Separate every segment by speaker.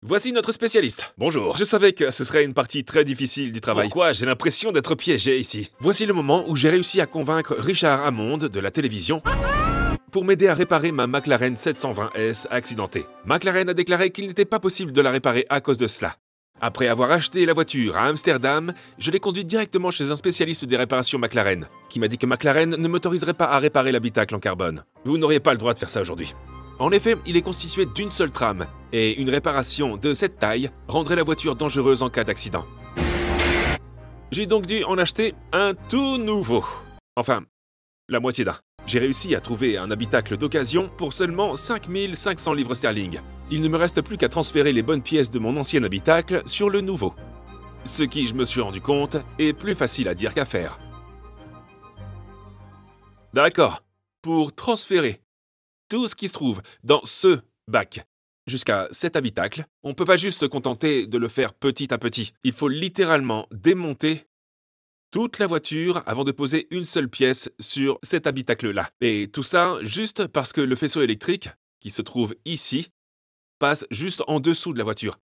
Speaker 1: Voici notre spécialiste. Bonjour. Je savais que ce serait une partie très difficile du travail. Pourquoi j'ai l'impression d'être piégé ici? Voici le moment où j'ai réussi à convaincre Richard Hammond de la télévision pour m'aider à réparer ma McLaren 720S accidentée. McLaren a déclaré qu'il n'était pas possible de la réparer à cause de cela. Après avoir acheté la voiture à Amsterdam, je l'ai conduite directement chez un spécialiste des réparations McLaren, qui m'a dit que McLaren ne m'autoriserait pas à réparer l'habitacle en carbone. Vous n'auriez pas le droit de faire ça aujourd'hui. En effet, il est constitué d'une seule trame, et une réparation de cette taille rendrait la voiture dangereuse en cas d'accident. J'ai donc dû en acheter un tout nouveau. Enfin, la moitié d'un. J'ai réussi à trouver un habitacle d'occasion pour seulement 5500 livres sterling. Il ne me reste plus qu'à transférer les bonnes pièces de mon ancien habitacle sur le nouveau. Ce qui, je me suis rendu compte, est plus facile à dire qu'à faire. D'accord. Pour transférer tout ce qui se trouve dans ce bac jusqu'à cet habitacle, on ne peut pas juste se contenter de le faire petit à petit. Il faut littéralement démonter toute la voiture avant de poser une seule pièce sur cet habitacle-là. Et tout ça juste parce que le faisceau électrique, qui se trouve ici, passe juste en dessous de la voiture.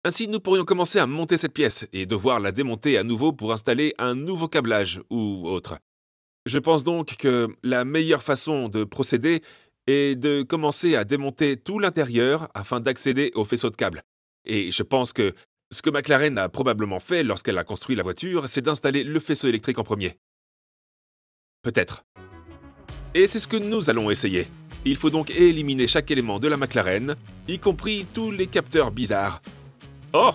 Speaker 1: Ainsi, nous pourrions commencer à monter cette pièce et devoir la démonter à nouveau pour installer un nouveau câblage ou autre. Je pense donc que la meilleure façon de procéder est de commencer à démonter tout l'intérieur afin d'accéder au faisceau de câbles. Et je pense que ce que McLaren a probablement fait lorsqu'elle a construit la voiture, c'est d'installer le faisceau électrique en premier. Peut-être. Et c'est ce que nous allons essayer. Il faut donc éliminer chaque élément de la McLaren, y compris tous les capteurs bizarres. Oh,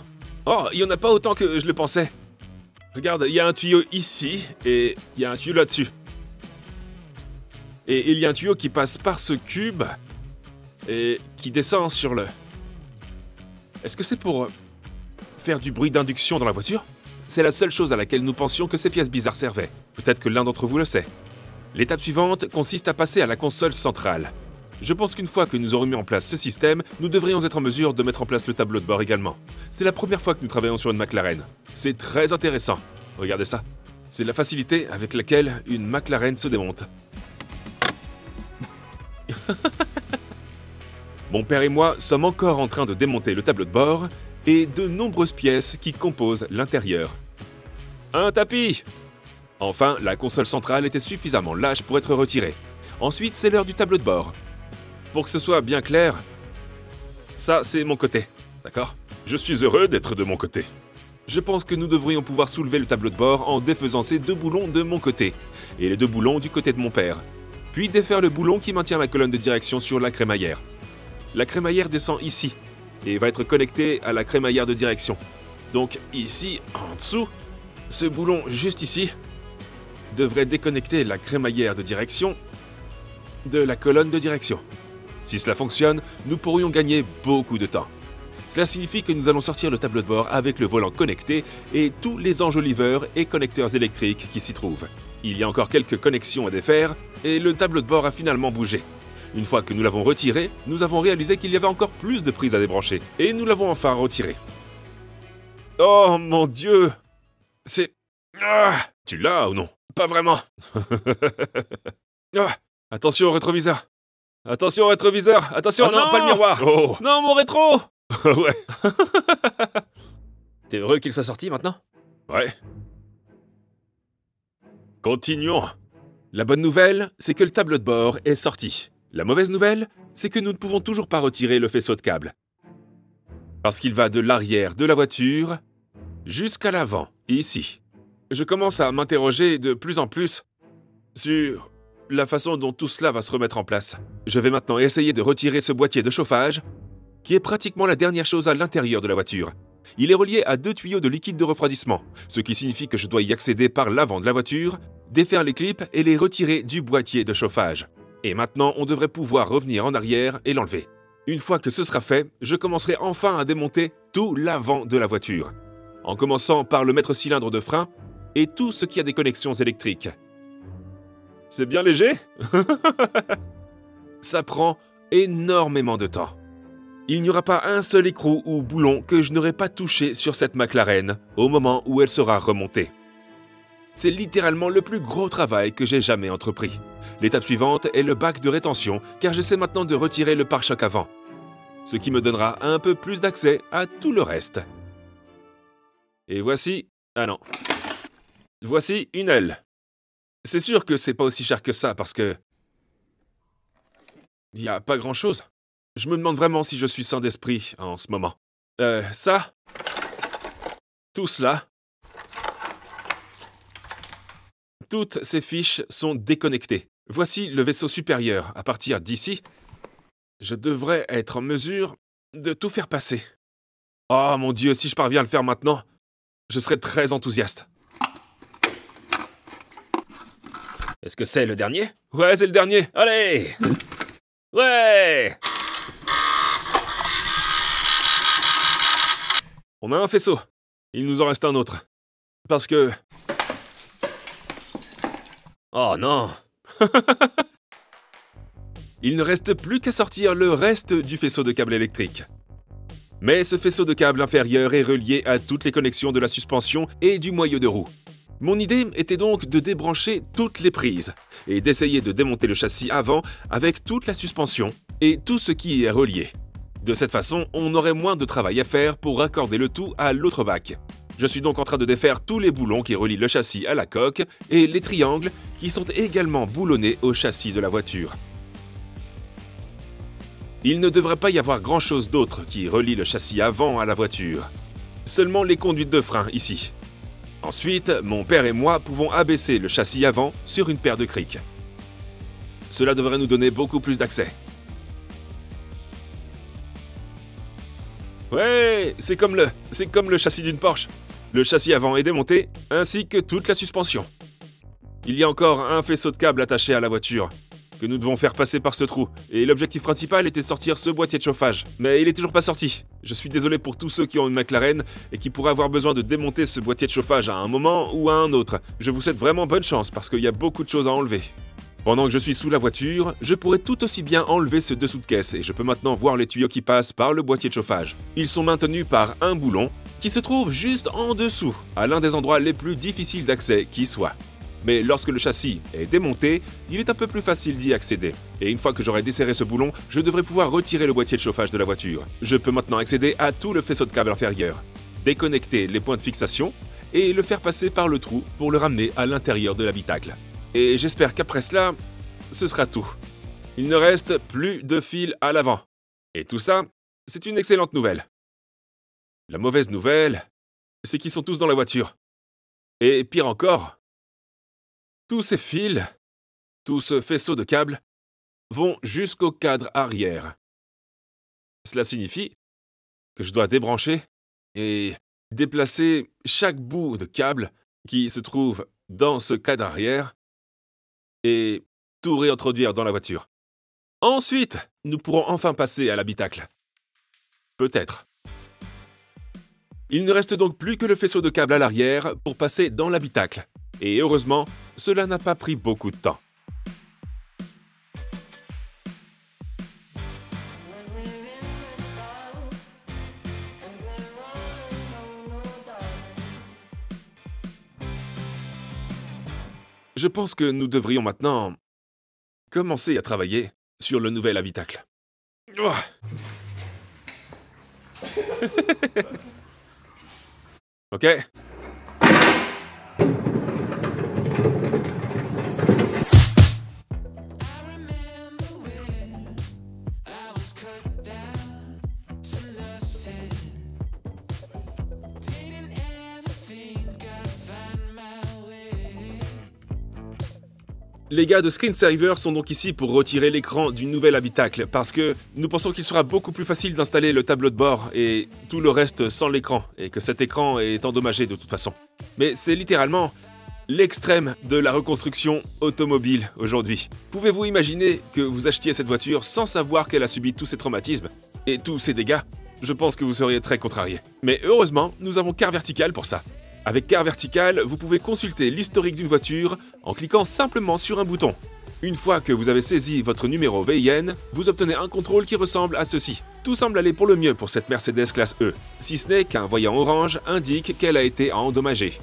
Speaker 1: il n'y en a pas autant que je le pensais. Regarde, il y a un tuyau ici et il y a un tuyau là-dessus. Et il y a un tuyau qui passe par ce cube et qui descend sur le... Est-ce que c'est pour faire du bruit d'induction dans la voiture? C'est la seule chose à laquelle nous pensions que ces pièces bizarres servaient. Peut-être que l'un d'entre vous le sait. L'étape suivante consiste à passer à la console centrale. Je pense qu'une fois que nous aurons mis en place ce système, nous devrions être en mesure de mettre en place le tableau de bord également. C'est la première fois que nous travaillons sur une McLaren. C'est très intéressant. Regardez ça. C'est la facilité avec laquelle une McLaren se démonte. Mon père et moi sommes encore en train de démonter le tableau de bord et de nombreuses pièces qui composent l'intérieur. Un tapis! Enfin, la console centrale était suffisamment lâche pour être retirée. Ensuite, c'est l'heure du tableau de bord. Pour que ce soit bien clair, ça c'est mon côté, d'accord? Je suis heureux d'être de mon côté. Je pense que nous devrions pouvoir soulever le tableau de bord en défaisant ces deux boulons de mon côté et les deux boulons du côté de mon père. Puis défaire le boulon qui maintient la colonne de direction sur la crémaillère. La crémaillère descend ici et va être connectée à la crémaillère de direction. Donc ici, en dessous, ce boulon juste ici devrait déconnecter la crémaillère de direction de la colonne de direction. Si cela fonctionne, nous pourrions gagner beaucoup de temps. Cela signifie que nous allons sortir le tableau de bord avec le volant connecté et tous les enjoliveurs et connecteurs électriques qui s'y trouvent. Il y a encore quelques connexions à défaire et le tableau de bord a finalement bougé. Une fois que nous l'avons retiré, nous avons réalisé qu'il y avait encore plus de prises à débrancher et nous l'avons enfin retiré. Oh mon Dieu! C'est... Ah, tu l'as ou non? Pas vraiment. Ah, attention au rétroviseur. Attention au rétroviseur. Attention, non, pas le miroir. Oh. Non, mon rétro. Ouais. T'es heureux qu'il soit sorti maintenant? Ouais. Continuons. La bonne nouvelle, c'est que le tableau de bord est sorti. La mauvaise nouvelle, c'est que nous ne pouvons toujours pas retirer le faisceau de câble. Parce qu'il va de l'arrière de la voiture jusqu'à l'avant, ici. Je commence à m'interroger de plus en plus sur la façon dont tout cela va se remettre en place. Je vais maintenant essayer de retirer ce boîtier de chauffage, qui est pratiquement la dernière chose à l'intérieur de la voiture. Il est relié à deux tuyaux de liquide de refroidissement, ce qui signifie que je dois y accéder par l'avant de la voiture, défaire les clips et les retirer du boîtier de chauffage. Et maintenant, on devrait pouvoir revenir en arrière et l'enlever. Une fois que ce sera fait, je commencerai enfin à démonter tout l'avant de la voiture, en commençant par le maître-cylindre de frein et tout ce qui a des connexions électriques. C'est bien léger? Ça prend énormément de temps. Il n'y aura pas un seul écrou ou boulon que je n'aurai pas touché sur cette McLaren au moment où elle sera remontée. C'est littéralement le plus gros travail que j'ai jamais entrepris. L'étape suivante est le bac de rétention, car j'essaie maintenant de retirer le pare-choc avant. ce qui me donnera un peu plus d'accès à tout le reste. Et voici... Ah non. Voici une aile. C'est sûr que c'est pas aussi cher que ça parce que... Il n'y a pas grand-chose. Je me demande vraiment si je suis sain d'esprit en ce moment. Ça... Tout cela... Toutes ces fiches sont déconnectées. Voici le vaisseau supérieur. À partir d'ici, je devrais être en mesure de tout faire passer. Oh mon Dieu, si je parviens à le faire maintenant, je serai très enthousiaste. Est-ce que c'est le dernier? Ouais, c'est le dernier. Allez! Ouais! On a un faisceau. Il nous en reste un autre. Parce que... Oh non! Il ne reste plus qu'à sortir le reste du faisceau de câble électrique. Mais ce faisceau de câble inférieur est relié à toutes les connexions de la suspension et du moyeu de roue. Mon idée était donc de débrancher toutes les prises et d'essayer de démonter le châssis avant avec toute la suspension et tout ce qui y est relié. De cette façon, on aurait moins de travail à faire pour raccorder le tout à l'autre bac. Je suis donc en train de défaire tous les boulons qui relient le châssis à la coque et les triangles qui sont également boulonnés au châssis de la voiture. Il ne devrait pas y avoir grand-chose d'autre qui relie le châssis avant à la voiture. Seulement les conduites de frein ici. Ensuite, mon père et moi pouvons abaisser le châssis avant sur une paire de crics. Cela devrait nous donner beaucoup plus d'accès. Ouais, c'est comme le châssis d'une Porsche. Le châssis avant est démonté, ainsi que toute la suspension. Il y a encore un faisceau de câble attaché à la voiture, que nous devons faire passer par ce trou, et l'objectif principal était de sortir ce boîtier de chauffage. Mais il est toujours pas sorti. Je suis désolé pour tous ceux qui ont une McLaren et qui pourraient avoir besoin de démonter ce boîtier de chauffage à un moment ou à un autre. Je vous souhaite vraiment bonne chance parce qu'il y a beaucoup de choses à enlever. Pendant que je suis sous la voiture, je pourrais tout aussi bien enlever ce dessous de caisse et je peux maintenant voir les tuyaux qui passent par le boîtier de chauffage. Ils sont maintenus par un boulon qui se trouve juste en dessous, à l'un des endroits les plus difficiles d'accès qui soit. Mais lorsque le châssis est démonté, il est un peu plus facile d'y accéder. Et une fois que j'aurai desserré ce boulon, je devrais pouvoir retirer le boîtier de chauffage de la voiture. Je peux maintenant accéder à tout le faisceau de câble inférieur, déconnecter les points de fixation et le faire passer par le trou pour le ramener à l'intérieur de l'habitacle. Et j'espère qu'après cela, ce sera tout. Il ne reste plus de fil à l'avant. Et tout ça, c'est une excellente nouvelle. La mauvaise nouvelle, c'est qu'ils sont tous dans la voiture. Et pire encore, tous ces fils, tout ce faisceau de câbles, vont jusqu'au cadre arrière. Cela signifie que je dois débrancher et déplacer chaque bout de câble qui se trouve dans ce cadre arrière et tout réintroduire dans la voiture. Ensuite, nous pourrons enfin passer à l'habitacle. Peut-être. Il ne reste donc plus que le faisceau de câble à l'arrière pour passer dans l'habitacle. Et heureusement, cela n'a pas pris beaucoup de temps. Je pense que nous devrions maintenant commencer à travailler sur le nouvel habitacle. Ok. Les gars de Screensaver sont donc ici pour retirer l'écran du nouvel habitacle parce que nous pensons qu'il sera beaucoup plus facile d'installer le tableau de bord et tout le reste sans l'écran et que cet écran est endommagé de toute façon. Mais c'est littéralement l'extrême de la reconstruction automobile aujourd'hui. Pouvez-vous imaginer que vous achetiez cette voiture sans savoir qu'elle a subi tous ces traumatismes et tous ces dégâts? Je pense que vous seriez très contrarié. Mais heureusement, nous avons Car Vertical pour ça. Avec Car Vertical, vous pouvez consulter l'historique d'une voiture en cliquant simplement sur un bouton. Une fois que vous avez saisi votre numéro VIN, vous obtenez un contrôle qui ressemble à ceci. Tout semble aller pour le mieux pour cette Mercedes classe E, si ce n'est qu'un voyant orange indique qu'elle a été endommagée.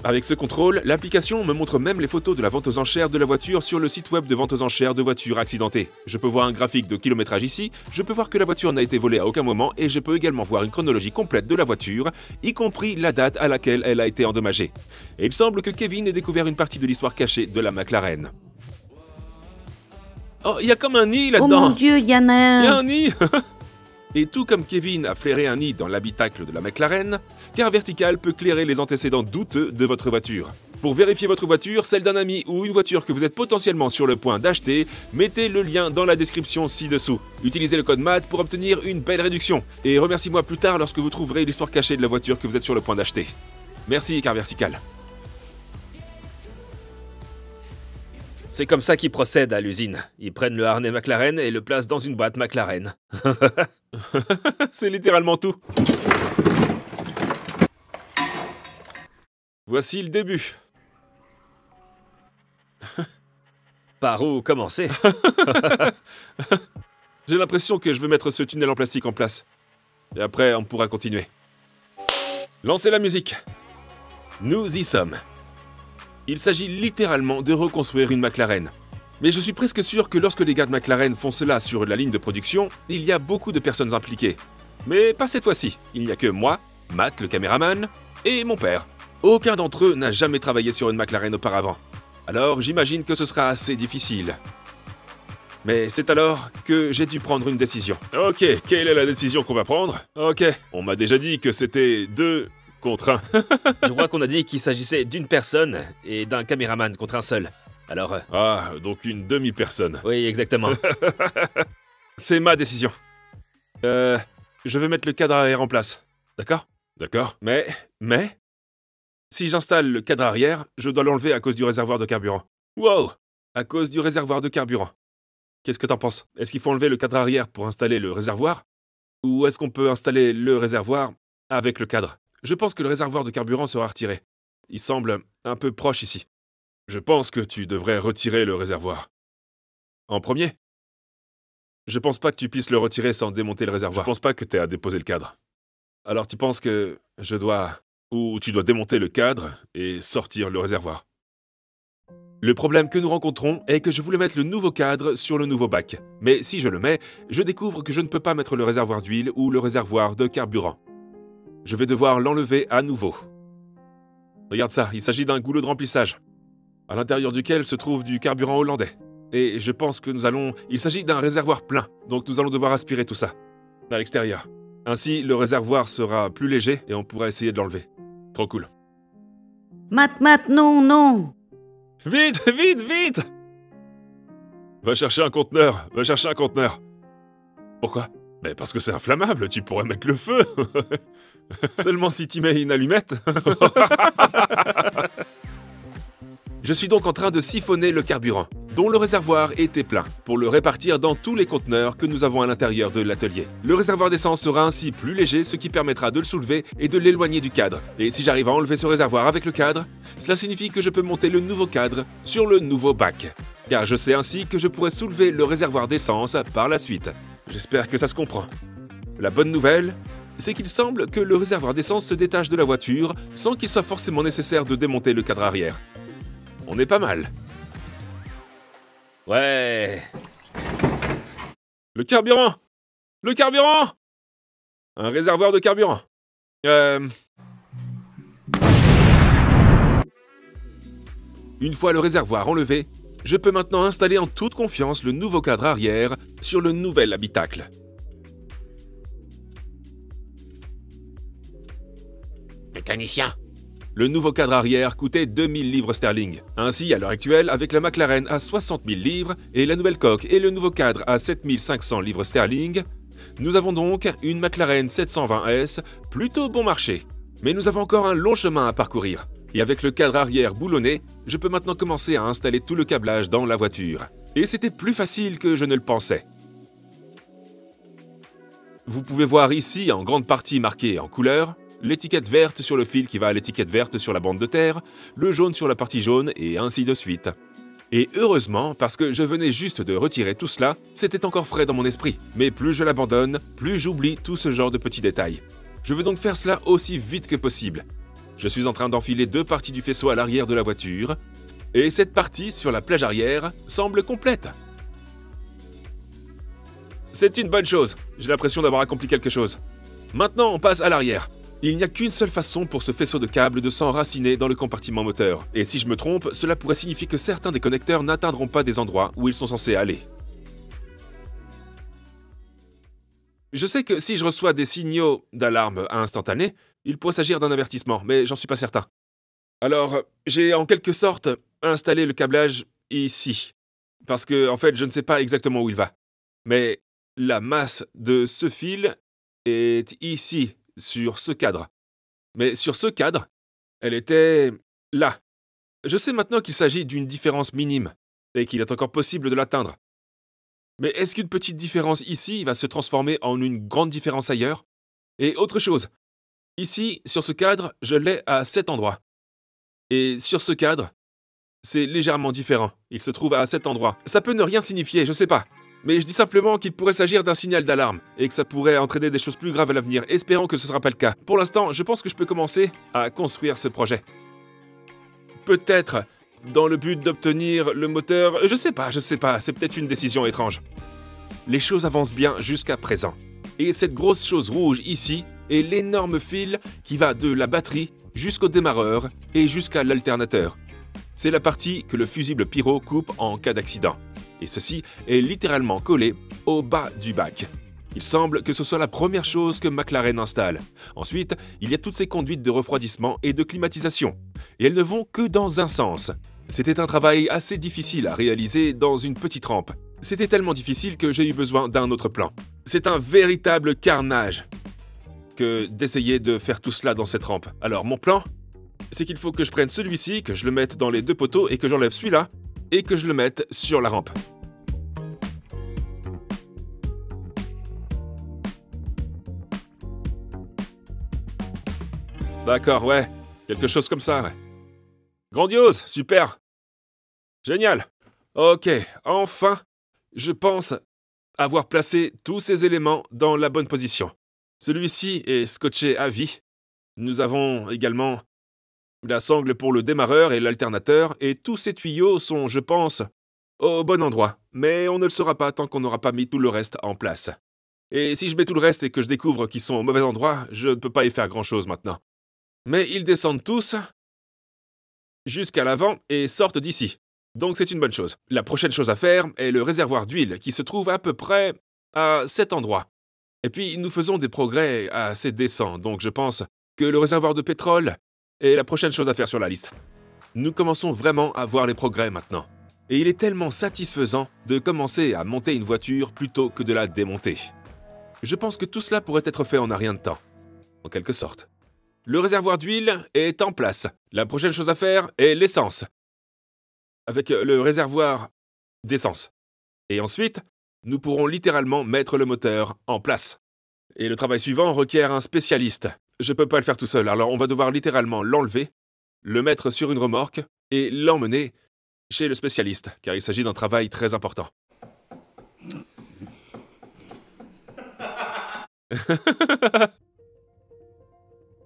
Speaker 1: Avec ce contrôle, l'application me montre même les photos de la vente aux enchères de la voiture sur le site web de vente aux enchères de voitures accidentées. Je peux voir un graphique de kilométrage ici, je peux voir que la voiture n'a été volée à aucun moment et je peux également voir une chronologie complète de la voiture, y compris la date à laquelle elle a été endommagée. Et il semble que Kevin ait découvert une partie de l'histoire cachée de la McLaren. Oh, il y a comme un nid là-dedans.
Speaker 2: Oh mon Dieu, il y en a un.
Speaker 1: Il y a un nid. Et tout comme Kevin a flairé un nid dans l'habitacle de la McLaren, Car Vertical peut clairer les antécédents douteux de votre voiture. Pour vérifier votre voiture, celle d'un ami ou une voiture que vous êtes potentiellement sur le point d'acheter, mettez le lien dans la description ci-dessous. Utilisez le code MAT pour obtenir une belle réduction. Et remerciez-moi plus tard lorsque vous trouverez l'histoire cachée de la voiture que vous êtes sur le point d'acheter. Merci Car Vertical.
Speaker 3: C'est comme ça qu'ils procèdent à l'usine. Ils prennent le harnais McLaren et le placent dans une boîte McLaren.
Speaker 1: C'est littéralement tout. Voici le début.
Speaker 3: Par où commencer?
Speaker 1: J'ai l'impression que je vais mettre ce tunnel en plastique en place. Et après, on pourra continuer. Lancez la musique. Nous y sommes. Il s'agit littéralement de reconstruire une McLaren. Mais je suis presque sûr que lorsque les gars de McLaren font cela sur la ligne de production, il y a beaucoup de personnes impliquées. Mais pas cette fois-ci. Il n'y a que moi, Matt le caméraman, et mon père. Aucun d'entre eux n'a jamais travaillé sur une McLaren auparavant. Alors j'imagine que ce sera assez difficile. Mais c'est alors que j'ai dû prendre une décision. Ok, quelle est la décision qu'on va prendre? Ok, on m'a déjà dit que c'était 2 contre 1.
Speaker 3: Je crois qu'on a dit qu'il s'agissait d'une personne et d'un caméraman contre un seul. Alors...
Speaker 1: Ah, donc une demi-personne.
Speaker 3: Oui, exactement.
Speaker 1: C'est ma décision. Je vais mettre le cadre arrière en place. D'accord? D'accord. Mais... Si j'installe le cadre arrière, je dois l'enlever à cause du réservoir de carburant. Wow! À cause du réservoir de carburant. Qu'est-ce que t'en penses? Est-ce qu'il faut enlever le cadre arrière pour installer le réservoir? Ou est-ce qu'on peut installer le réservoir avec le cadre? Je pense que le réservoir de carburant sera retiré. Il semble un peu proche ici. Je pense que tu devrais retirer le réservoir. En premier? Je pense pas que tu puisses le retirer sans démonter le réservoir. Je pense pas que t'aies à déposer le cadre. Alors tu penses que je dois... Ou tu dois démonter le cadre et sortir le réservoir. Le problème que nous rencontrons est que je voulais mettre le nouveau cadre sur le nouveau bac. Mais si je le mets, je découvre que je ne peux pas mettre le réservoir d'huile ou le réservoir de carburant. Je vais devoir l'enlever à nouveau. Regarde ça, il s'agit d'un goulot de remplissage, à l'intérieur duquel se trouve du carburant hollandais. Et je pense que il s'agit d'un réservoir plein, donc nous allons devoir aspirer tout ça, à l'extérieur. Ainsi, le réservoir sera plus léger et on pourra essayer de l'enlever. Trop cool.
Speaker 2: Matt, non!
Speaker 1: Vite! Va chercher un conteneur. Pourquoi? Mais parce que c'est inflammable, tu pourrais mettre le feu. Seulement si tu mets une allumette. Je suis donc en train de siphonner le carburant, dont le réservoir était plein, pour le répartir dans tous les conteneurs que nous avons à l'intérieur de l'atelier. Le réservoir d'essence sera ainsi plus léger, ce qui permettra de le soulever et de l'éloigner du cadre. Et si j'arrive à enlever ce réservoir avec le cadre, cela signifie que je peux monter le nouveau cadre sur le nouveau bac. Car je sais ainsi que je pourrai soulever le réservoir d'essence par la suite. J'espère que ça se comprend. La bonne nouvelle, c'est qu'il semble que le réservoir d'essence se détache de la voiture sans qu'il soit forcément nécessaire de démonter le cadre arrière. On est pas mal.
Speaker 3: Ouais...
Speaker 1: Le carburant! Un réservoir de carburant. Une fois le réservoir enlevé, je peux maintenant installer en toute confiance le nouveau cadre arrière sur le nouvel habitacle.
Speaker 4: Mécanicien.
Speaker 1: Le nouveau cadre arrière coûtait 2000 livres sterling. Ainsi, à l'heure actuelle, avec la McLaren à 60 000 livres et la nouvelle coque et le nouveau cadre à 7500 livres sterling, nous avons donc une McLaren 720S plutôt bon marché. Mais nous avons encore un long chemin à parcourir. Et avec le cadre arrière boulonné, je peux maintenant commencer à installer tout le câblage dans la voiture. Et c'était plus facile que je ne le pensais. Vous pouvez voir ici, en grande partie marqué en couleur, l'étiquette verte sur le fil qui va à l'étiquette verte sur la bande de terre, le jaune sur la partie jaune, et ainsi de suite. Et heureusement, parce que je venais juste de retirer tout cela, c'était encore frais dans mon esprit. Mais plus je l'abandonne, plus j'oublie tout ce genre de petits détails. Je veux donc faire cela aussi vite que possible. Je suis en train d'enfiler 2 parties du faisceau à l'arrière de la voiture, et cette partie, sur la plage arrière, semble complète. C'est une bonne chose, j'ai l'impression d'avoir accompli quelque chose. Maintenant, on passe à l'arrière. Il n'y a qu'une seule façon pour ce faisceau de câbles de s'enraciner dans le compartiment moteur. Et si je me trompe, cela pourrait signifier que certains des connecteurs n'atteindront pas des endroits où ils sont censés aller. Je sais que si je reçois des signaux d'alarme instantanés, il pourrait s'agir d'un avertissement, mais j'en suis pas certain. Alors, j'ai en quelque sorte installé le câblage ici. Parce que, en fait, je ne sais pas exactement où il va. Mais la masse de ce fil est ici, sur ce cadre. Mais sur ce cadre, elle était là. Je sais maintenant qu'il s'agit d'une différence minime, et qu'il est encore possible de l'atteindre. Mais est-ce qu'une petite différence ici va se transformer en une grande différence ailleurs? Et autre chose, ici, sur ce cadre, je l'ai à cet endroit. Et sur ce cadre, c'est légèrement différent. Il se trouve à cet endroit. Ça peut ne rien signifier, je sais pas. Mais je dis simplement qu'il pourrait s'agir d'un signal d'alarme, et que ça pourrait entraîner des choses plus graves à l'avenir. Espérons que ce ne sera pas le cas. Pour l'instant, je pense que je peux commencer à construire ce projet. Peut-être dans le but d'obtenir le moteur... Je sais pas, c'est peut-être une décision étrange. Les choses avancent bien jusqu'à présent. Et cette grosse chose rouge ici est l'énorme fil qui va de la batterie jusqu'au démarreur et jusqu'à l'alternateur. C'est la partie que le fusible pyro coupe en cas d'accident. Et ceci est littéralement collé au bas du bac. Il semble que ce soit la première chose que McLaren installe. Ensuite, il y a toutes ces conduites de refroidissement et de climatisation. Et elles ne vont que dans un sens. C'était un travail assez difficile à réaliser dans une petite rampe. C'était tellement difficile que j'ai eu besoin d'un autre plan. C'est un véritable carnage que d'essayer de faire tout cela dans cette rampe. Alors mon plan, c'est qu'il faut que je prenne celui-ci, que je le mette dans les 2 poteaux et que j'enlève celui-là et que je le mette sur la rampe. D'accord, ouais. Quelque chose comme ça, ouais. Grandiose, super. Génial. Ok, enfin, je pense avoir placé tous ces éléments dans la bonne position. Celui-ci est scotché à vie. Nous avons également la sangle pour le démarreur et l'alternateur, et tous ces tuyaux sont, je pense, au bon endroit. Mais on ne le saura pas tant qu'on n'aura pas mis tout le reste en place. Et si je mets tout le reste et que je découvre qu'ils sont au mauvais endroit, je ne peux pas y faire grand-chose maintenant. Mais ils descendent tous jusqu'à l'avant et sortent d'ici. Donc c'est une bonne chose. La prochaine chose à faire est le réservoir d'huile qui se trouve à peu près à cet endroit. Et puis nous faisons des progrès assez décents, donc je pense que le réservoir de pétrole est la prochaine chose à faire sur la liste. Nous commençons vraiment à voir les progrès maintenant. Et il est tellement satisfaisant de commencer à monter une voiture plutôt que de la démonter. Je pense que tout cela pourrait être fait en un rien de temps, en quelque sorte. Le réservoir d'huile est en place. La prochaine chose à faire est l'essence. Avec le réservoir d'essence. Et ensuite, nous pourrons littéralement mettre le moteur en place. Et le travail suivant requiert un spécialiste. Je ne peux pas le faire tout seul, alors on va devoir littéralement l'enlever, le mettre sur une remorque et l'emmener chez le spécialiste, car il s'agit d'un travail très important.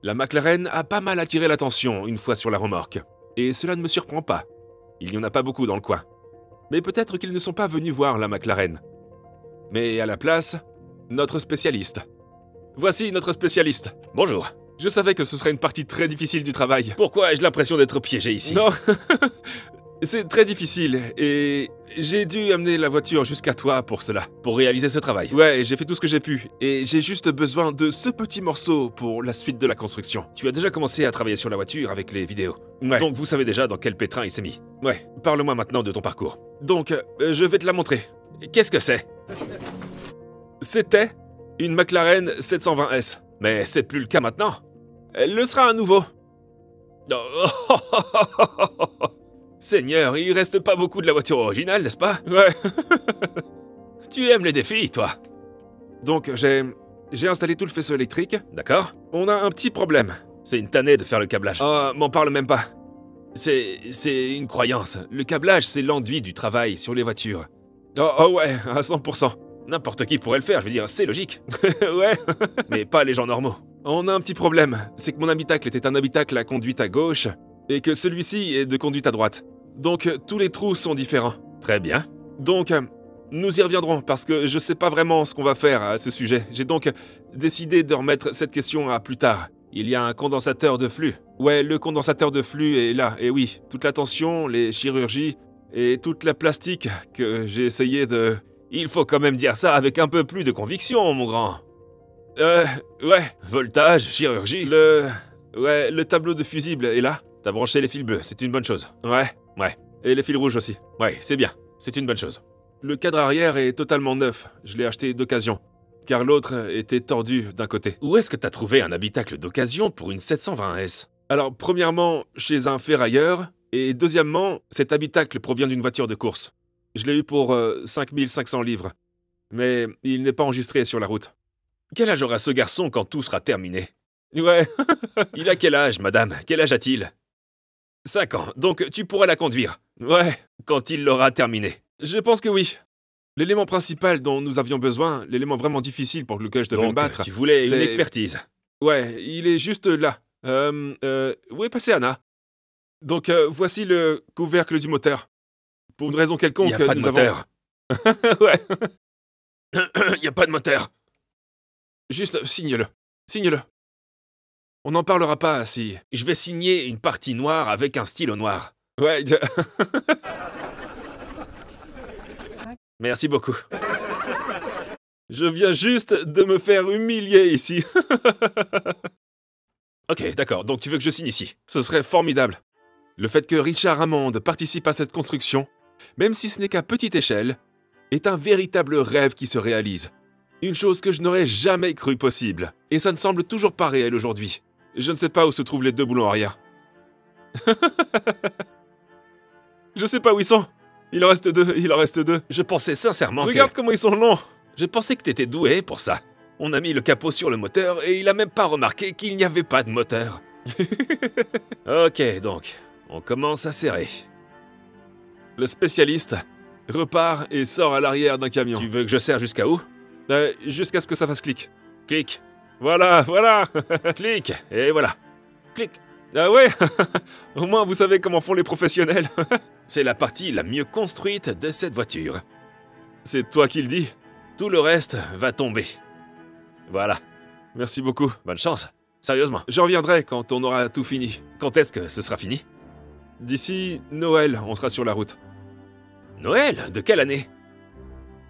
Speaker 1: La McLaren a pas mal attiré l'attention une fois sur la remorque. Et cela ne me surprend pas. Il n'y en a pas beaucoup dans le coin. Mais peut-être qu'ils ne sont pas venus voir la McLaren. Mais à la place, notre spécialiste. Voici notre spécialiste. Bonjour. Je savais que ce serait une partie très difficile du travail. Pourquoi ai-je l'impression d'être piégé ici? Non, c'est très difficile et j'ai dû amener la voiture jusqu'à toi pour cela, pour réaliser ce travail. Ouais, j'ai fait tout ce que j'ai pu et j'ai juste besoin de ce petit morceau pour la suite de la construction. Tu as déjà commencé à travailler sur la voiture avec les vidéos. Ouais. Donc vous savez déjà dans quel pétrin il s'est mis. Ouais, parle-moi maintenant de ton parcours. Donc, je vais te la montrer. Qu'est-ce que c'est? C'était une McLaren 720S. Mais c'est plus le cas maintenant. Elle le sera à nouveau. Seigneur, il reste pas beaucoup de la voiture originale, n'est-ce pas? Ouais. Tu aimes les défis, toi. Donc, j'ai installé tout le faisceau électrique, d'accord? On a un petit problème. C'est une tannée de faire le câblage. Oh, m'en parle même pas. C'est une croyance. Le câblage, c'est l'enduit du travail sur les voitures. Oh ouais, à 100%. N'importe qui pourrait le faire, je veux dire, c'est logique. Ouais. Mais pas les gens normaux. On a un petit problème. C'est que mon habitacle était un habitacle à conduite à gauche et que celui-ci est de conduite à droite. Donc, tous les trous sont différents.
Speaker 3: Très bien.
Speaker 1: Donc, nous y reviendrons parce que je sais pas vraiment ce qu'on va faire à ce sujet. J'ai donc décidé de remettre cette question à plus tard.
Speaker 3: Il y a un condensateur de flux.
Speaker 1: Ouais, le condensateur de flux est là, et oui, toute la tension, les chirurgies et toute la plastique que j'ai essayé de...
Speaker 3: Il faut quand même dire ça avec un peu plus de conviction, mon grand.
Speaker 1: Ouais,
Speaker 3: Voltage, chirurgie.
Speaker 1: le tableau de fusible est là.
Speaker 3: T'as branché les fils bleus, c'est une bonne chose.
Speaker 1: Ouais, et les fils rouges aussi.
Speaker 3: Ouais, c'est bien, c'est une bonne chose.
Speaker 1: Le cadre arrière est totalement neuf, je l'ai acheté d'occasion, car l'autre était tordu d'un côté.
Speaker 3: Où est-ce que t'as trouvé un habitacle d'occasion pour une 720S?
Speaker 1: Alors, premièrement, chez un ferrailleur, et deuxièmement, cet habitacle provient d'une voiture de course. Je l'ai eu pour 5500 livres, mais il n'est pas enregistré sur la route.
Speaker 3: Quel âge aura ce garçon quand tout sera terminé?
Speaker 1: Ouais,
Speaker 3: Il a quel âge, madame? Quel âge a-t-il? 5 ans, donc tu pourras la conduire,
Speaker 1: ouais,
Speaker 3: quand il l'aura terminé.
Speaker 1: je pense que oui. L'élément principal dont nous avions besoin, l'élément vraiment difficile pour lequel je devais me
Speaker 3: Donc,
Speaker 1: battre...
Speaker 3: tu voulais une
Speaker 1: c'est-
Speaker 3: expertise.
Speaker 1: Ouais, il est juste là. Où est passé Anna? Donc, voici le couvercle du moteur. Pour une raison
Speaker 3: Il
Speaker 1: quelconque,
Speaker 3: n'y a pas de
Speaker 1: nous
Speaker 3: moteur.
Speaker 1: avons... Ouais,
Speaker 3: Il n'y a pas de moteur.
Speaker 1: juste signe-le. Signe-le. On n'en parlera pas si...
Speaker 3: Je vais signer une partie noire avec un stylo noir.
Speaker 1: Ouais,
Speaker 3: Merci beaucoup.
Speaker 1: je viens juste de me faire humilier ici.
Speaker 3: Ok, d'accord, donc tu veux que je signe ici?
Speaker 1: Ce serait formidable. Le fait que Richard Hammond participe à cette construction, même si ce n'est qu'à petite échelle, est un véritable rêve qui se réalise. Une chose que je n'aurais jamais cru possible. Et ça ne semble toujours pas réel aujourd'hui. Je ne sais pas où se trouvent les deux boulons arrière. Je sais pas où ils sont. Il en reste deux.
Speaker 3: Je pensais sincèrement
Speaker 1: Regarde comment ils sont longs.
Speaker 3: Je pensais que t'étais doué pour ça. On a mis le capot sur le moteur et il a même pas remarqué qu'il n'y avait pas de moteur. Ok, donc, on commence à serrer.
Speaker 1: Le spécialiste repart et sort à l'arrière d'un camion.
Speaker 3: Tu veux que je serre jusqu'à où?
Speaker 1: Jusqu'à ce que ça fasse clic.
Speaker 3: Clic,
Speaker 1: Voilà.
Speaker 3: clic, et voilà. Clic.
Speaker 1: Ah ouais. Au moins vous savez comment font les professionnels.
Speaker 3: C'est la partie la mieux construite de cette voiture.
Speaker 1: C'est toi qui le dis.
Speaker 3: Tout le reste va tomber. Voilà,
Speaker 1: Merci beaucoup.
Speaker 3: bonne chance. Sérieusement,
Speaker 1: Je reviendrai quand on aura tout fini.
Speaker 3: quand est-ce que ce sera fini?
Speaker 1: D'ici Noël, on sera sur la route.
Speaker 3: Noël? De quelle année?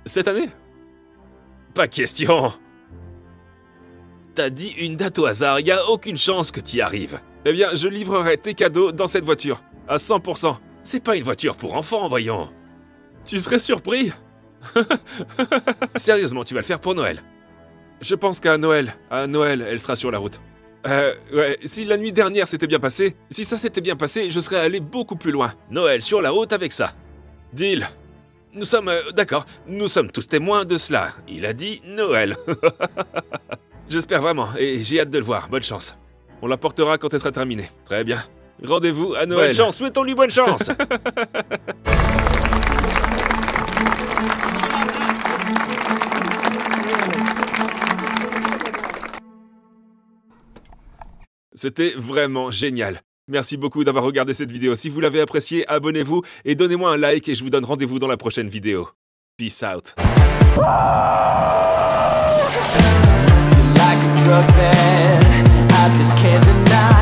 Speaker 1: Cette année?
Speaker 3: Pas question. T'as dit une date au hasard, y a aucune chance que t'y arrives.
Speaker 1: Eh bien, je livrerai tes cadeaux dans cette voiture. À 100%.
Speaker 3: C'est pas une voiture pour enfants, voyons.
Speaker 1: Tu serais surpris?
Speaker 3: Sérieusement, tu vas le faire pour Noël?
Speaker 1: Je pense qu'à Noël, elle sera sur la route. Ouais, si la nuit dernière s'était bien passée, si ça s'était bien passé, je serais allé beaucoup plus loin.
Speaker 3: Noël sur la route avec ça.
Speaker 1: Deal.
Speaker 3: Nous sommes... d'accord, nous sommes tous témoins de cela. Il a dit Noël.
Speaker 1: J'espère vraiment, et j'ai hâte de le voir. Bonne chance. On la portera quand elle sera terminée.
Speaker 3: Très bien.
Speaker 1: Rendez-vous à Noël.
Speaker 3: Bonne chance, souhaitons-lui bonne chance.
Speaker 1: C'était vraiment génial. Merci beaucoup d'avoir regardé cette vidéo. Si vous l'avez appréciée, abonnez-vous et donnez-moi un like et je vous donne rendez-vous dans la prochaine vidéo. Peace out.
Speaker 5: like a drug that I just can't deny.